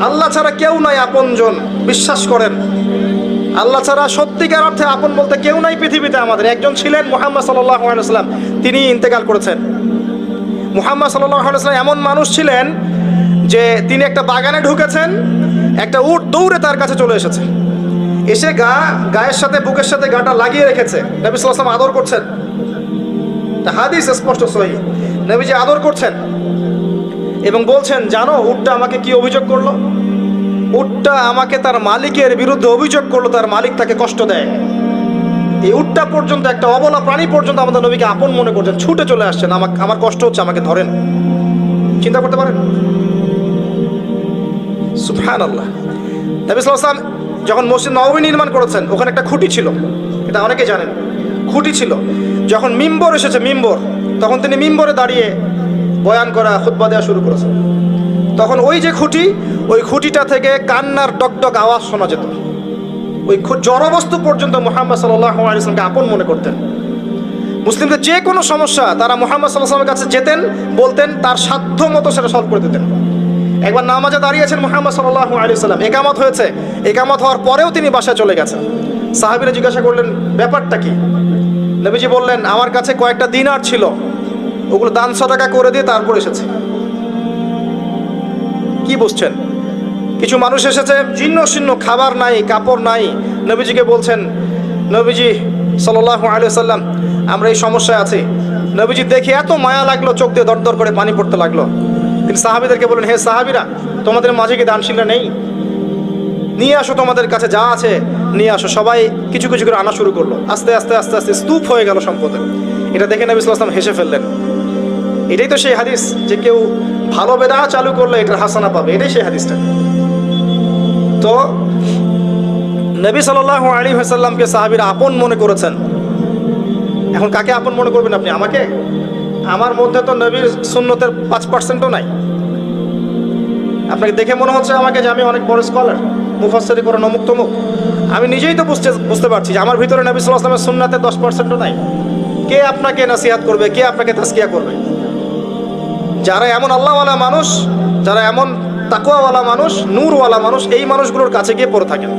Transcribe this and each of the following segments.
আল্লাহ ছাড়া কেউ নাই আপনজন, বিশ্বাস করেন। আল্লাহ ছাড়া সত্যিকার অর্থে আপন বলতে কেউ নাই পৃথিবীতে। আমাদের একজন ছিলেন মুহাম্মদ সাল্লাল্লাহু আলাইহি ওয়াসাল্লাম, তিনি ইন্তেকাল করেছেন। মুহাম্মদ সাল্লাল্লাহু আলাইহি ওয়াসাল্লাম এমন মানুষ ছিলেন যে তিনি একটা বাগানে ঢুকেছেন, একটা উট দৌড়ে তার কাছে চলে এসেছে, এসে গায়ের সাথে বুকের সাথে গাটা লাগিয়ে রেখেছে। নবী সাল্লাল্লাহু আলাইহি ওয়াসাল্লাম আদর করছেন, হাদিস স্পষ্ট সহিহ, নবীজি আদর করছেন এবং বলছেন, জানো উটটা আমাকে কি অভিযোগ করলো? উটটা আমাকে তার মালিকের বিরুদ্ধে অভিযোগ করলো, তার মালিক তাকে কষ্ট দেয়। এই উটটা পর্যন্ত, একটা অবলা প্রাণী পর্যন্ত আমাদের নবীকে আপন মনে করছেন, ছুটে চলে আসছেন, আমার কষ্ট হচ্ছে, আমাকে ধরেন। চিন্তা করতে পারেন? সুবহানাল্লাহ। নবী সাল্লাল্লাহু আলাইহি ওয়াসাল্লাম যখন মসজিদ নববী নির্মাণ করেছেন, ওখানে একটা খুঁটি ছিল, এটা অনেকে জানেন, খুঁটি ছিল। যখন মিম্বর এসেছে, তখন তিনি মিম্বরে দাঁড়িয়ে বয়ান করা, খুতবা দেওয়া শুরু করেছেন। তখন ওই যে খুঁটি, ওই খুঁটিটা থেকে কান্নার টকটক আওয়াজ শোনা যেত। ওই জড়বস্তু পর্যন্ত মুহাম্মদ সাল্লাল্লাহু আলাইহি ওয়াসাল্লামকে আপন মনে করতেন। মুসলিমদের যে কোনো সমস্যা তারা মুহাম্মদ সাল্লাল্লাহু আলাইহি ওয়াসাল্লামের কাছে যেতেন, বলতেন, তার সাধ্য মতো সেটা সলভ করে দিতেন। একবার নামাজে দাঁড়িয়েছেন মুহাম্মদ সাল্লাল্লাহু আলাইহি ওয়াসাল্লাম, একামত হয়েছে, একামত হওয়ার পরেও তিনি বাসায় চলে গেছেন। সাহাবীরা জিজ্ঞাসা করলেন, ব্যাপারটা কি? নবীজি বললেন, আমার কাছে কয়েকটা দিনার ছিল, ওগুলো দান সাদাকা করে দিয়ে তারপর এসেছে। কি বুঝছেন? কিছু মানুষ এসেছে, জীর্ণ শীর্ণ, খাবার নাই, কাপড় নাই, নবীজিকে বলছেন, নবীজি সাল্লাল্লাহু আলাইহি ওয়াসাল্লাম, আমরা এই সমস্যায় আছি। নবীজি দেখে এত মায়া লাগলো, চোখ দিয়ে দরদর করে পানি পড়তে লাগলো। তিনি সাহাবীদেরকে বললেন, হে সাহাবীরা, তোমাদের মাঝে কি দানশীলরা নেই? নিয়ে আসো, তোমাদের কাছে যা আছে নিয়ে আসো। সবাই কিছু কিছু করে আনা শুরু করলো। আস্তে আস্তে আস্তে আস্তে স্তূপ হয়ে গেল সম্পদের। এটা দেখে নবী সাল্লাল্লাহু আলাইহি ওয়াসাল্লাম হেসে ফেললেন। এটাই তো সেই হাদিস যে কেউ ভালো বেদা চালু করলে এটার হাসানা পাবে, এটাই সেই হাদিসটা। তো নবী সাল্লাল্লাহু আলাইহি ওয়াসাল্লামকে সাহাবীরা আপন মনে করেছেন। এখন কাকে আপন মনে করবেন আপনি? আমাকে? আমার মধ্যে তো নবীর সুন্নতের 5%ও নাই। আপনাকে দেখে মনে হচ্ছে আমাকে যে আমি অনেক বড় স্কলার, মুফাসসির কোরআন অমুক তমুক। আমি নিজেই তো বুঝতে পারছি যে আমার ভিতরে নবী সাল্লাল্লাহু আলাইহি ওয়াসাল্লামের সুন্নাতের 10%ও নাই। কে আপনাকে নসিহত করবে? কে আপনাকে তাজকিয়া করবে? যারা এমন আল্লাহওয়ালা মানুষ, যারা এমন তাকওয়াওয়ালা মানুষ, নূরওয়ালা মানুষ, এই মানুষগুলোর কাছে গিয়ে পড়ে থাকেন,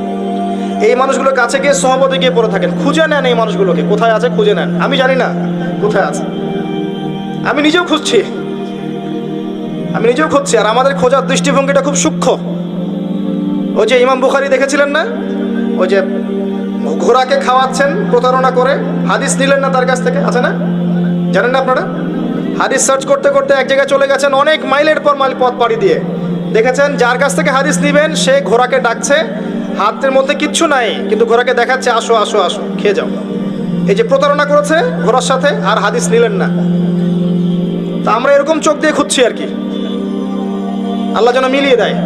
এই মানুষগুলোর কাছে গিয়ে সহবতে গিয়ে পড়ে থাকেন, খুঁজে নেন এই মানুষগুলোকে, কোথায় আছে খুঁজে নেন। আমি জানি না কোথায় আছে, আমি নিজেও খুঁজছি, আর আমাদের খোঁজার দৃষ্টিভঙ্গিটা খুব সূক্ষ্ম। ওই যে ইমাম বুখারী দেখেছিলেন না, ওই যে ঘোড়াকে খাওয়াচ্ছেন প্রতারণা করে, হাদিস নিলেন না তার কাছ থেকে, আছে না? জানেন না আপনারা? হাদিস সার্চ করতে করতে এক জায়গায় চলে গেছেন, অনেক মাইলের পর মাইল পথ পাড়ি দিয়ে দেখেছেন যার কাছ থেকে হাদিস নিবেন সে ঘোড়াকে ডাকছে, হাতের মধ্যে কিচ্ছু নাই, কিন্তু ঘোড়াকে দেখাচ্ছে, আসো আসো আসো, খেয়ে যাও। এই যে প্রতারণা করেছে ঘোড়ার সাথে, আর হাদিস নিলেন না। তা আমরা এরকম চোখ দিয়ে খুঁজছি আর কি, আল্লাহ যেন মিলিয়ে দেয়।